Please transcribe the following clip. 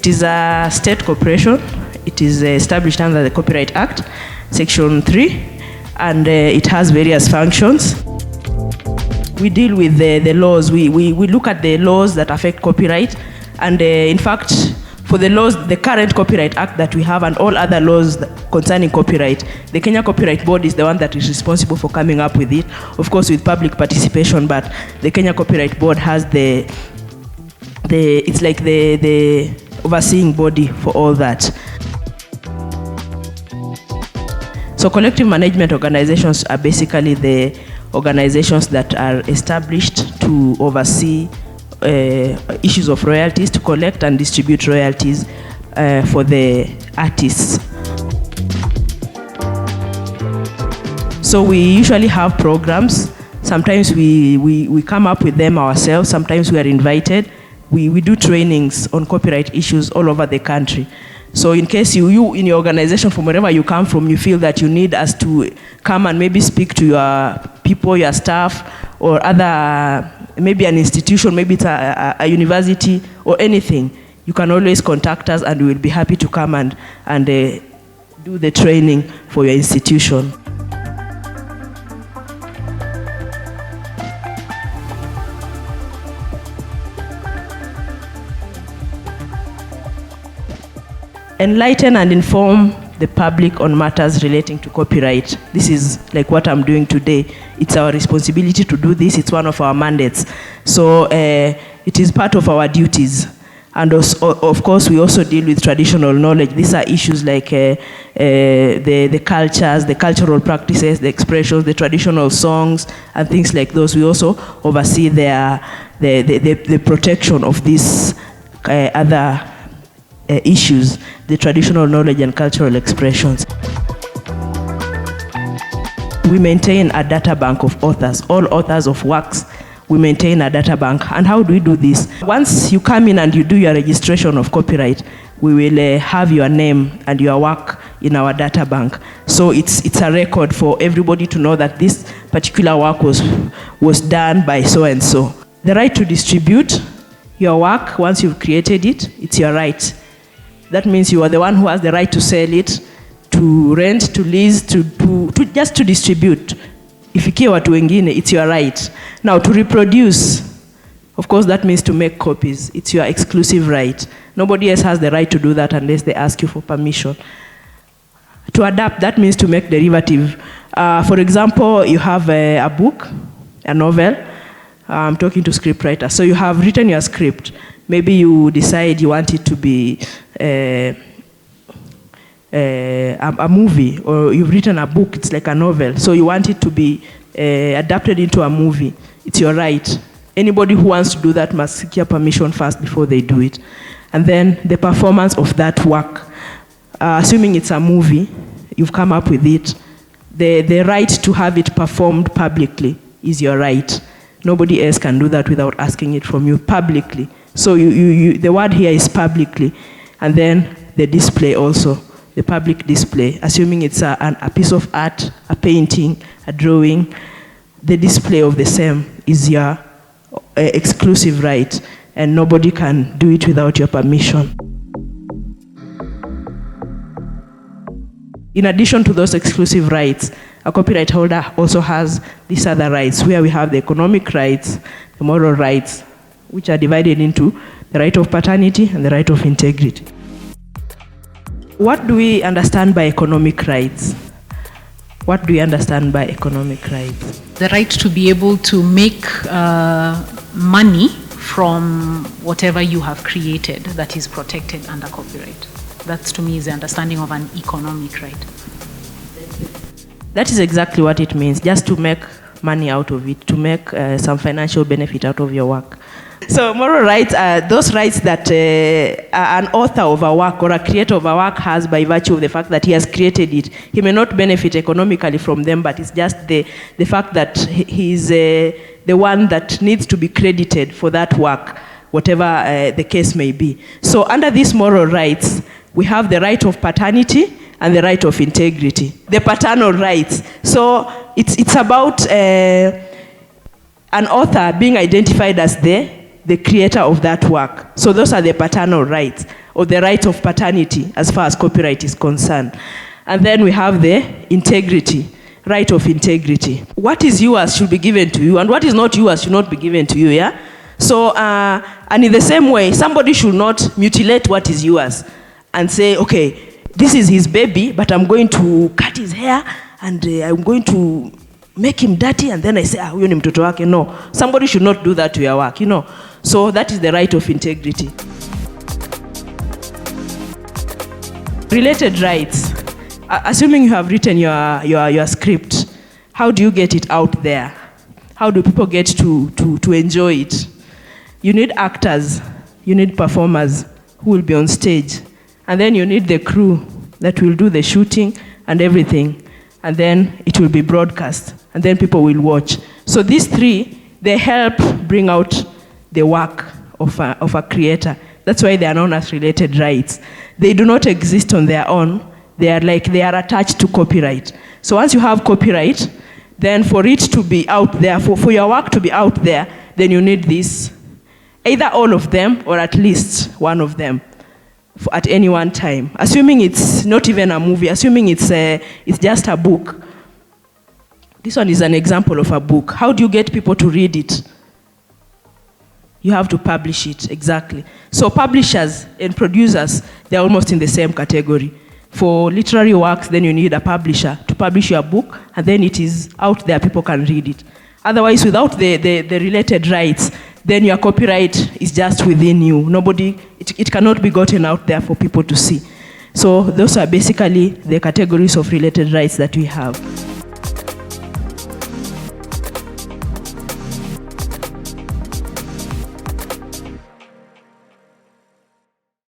is a state corporation. It is established under the Copyright Act, Section 3, and it has various functions. We deal with the laws. We look at the laws that affect copyright, and in fact, for the laws, the current Copyright Act that we have and all other laws concerning copyright, the Kenya Copyright Board is the one that is responsible for coming up with it, of course with public participation, but the Kenya Copyright Board has it's like the overseeing body for all that. So collective management organizations are basically the organizations that are established to oversee issues of royalties, to collect and distribute royalties for the artists. So we usually have programs. Sometimes we come up with them ourselves. Sometimes we are invited. We do trainings on copyright issues all over the country. So in case you in your organization, from wherever you come from, you feel that you need us to come and maybe speak to your people, your staff, or other, maybe an institution, maybe it's a university or anything, you can always contact us and we will be happy to come and do the training for your institution. Enlighten and inform the public on matters relating to copyright. This is like what I'm doing today. It's our responsibility to do this. It's one of our mandates. So it is part of our duties. And of course, we also deal with traditional knowledge. These are issues like the cultures, the cultural practices, the expressions, the traditional songs, and things like those. We also oversee the protection of these other issues, the traditional knowledge and cultural expressions. We maintain a data bank of authors, all authors of works. We maintain a data bank. And how do we do this? Once you come in and you do your registration of copyright, we will have your name and your work in our data bank. So it's a record for everybody to know that this particular work was done by so and so. The right to distribute your work, once you've created it, it's your right. That means you are the one who has the right to sell it, to rent, to lease, to just to distribute. Ifikie watu wengine, it's your right. Now to reproduce, of course that means to make copies. It's your exclusive right. Nobody else has the right to do that unless they ask you for permission. To adapt, that means to make derivative. For example, you have a book, a novel. I'm talking to scriptwriters. So you have written your script. Maybe you decide you want it to be a movie, or you've written a book, it's like a novel. So you want it to be adapted into a movie. It's your right. Anybody who wants to do that must seek your permission first before they do it. And then the performance of that work. Assuming it's a movie, you've come up with it, the right to have it performed publicly is your right. Nobody else can do that without asking it from you publicly. So the word here is publicly. And then the display also, the public display. Assuming it's a piece of art, a painting, a drawing, the display of the same is your exclusive right, and nobody can do it without your permission. In addition to those exclusive rights, a copyright holder also has these other rights, where we have the economic rights, the moral rights, which are divided into the right of paternity and the right of integrity. What do we understand by economic rights? What do we understand by economic rights? The right to be able to make money from whatever you have created that is protected under copyright. That, to me, is the understanding of an economic right. That is exactly what it means, just to make money out of it, to make some financial benefit out of your work. So moral rights are those rights that an author of a work or a creator of a work has by virtue of the fact that he has created it. He may not benefit economically from them, but it's just the fact that he's the one that needs to be credited for that work, whatever the case may be. So under these moral rights, we have the right of paternity and the right of integrity, the paternal rights. So it's about an author being identified as the creator of that work. So those are the paternal rights. or the right of paternity as far as copyright is concerned. And then we have the integrity, right of integrity. What is yours should be given to you, and what is not yours should not be given to you, yeah? So, and in the same way, somebody should not mutilate what is yours and say, okay, this is his baby, but I'm going to cut his hair, and I'm going to make him dirty, and then I say, huyo ni mtoto wake. No, somebody should not do that to your work, you know. So that is the right of integrity. Related rights. Assuming you have written your script, how do you get it out there? How do people get to enjoy it? You need actors, you need performers who will be on stage, and then you need the crew that will do the shooting and everything, and then it will be broadcast, and then people will watch. So these three, they help bring out the work of a creator. That's why they are known as related rights. They do not exist on their own. They are attached to copyright. So once you have copyright, then for it to be out there, for your work to be out there, then you need this, either all of them or at least one of them at any one time. Assuming it's not even a movie, assuming it's just a book. This one is an example of a book. How do you get people to read it? You have to publish it, exactly. So publishers and producers, they're almost in the same category. For literary works, then you need a publisher to publish your book, and then it is out there, people can read it. Otherwise, without the related rights, then your copyright is just within you. It cannot be gotten out there for people to see. So those are basically the categories of related rights that we have.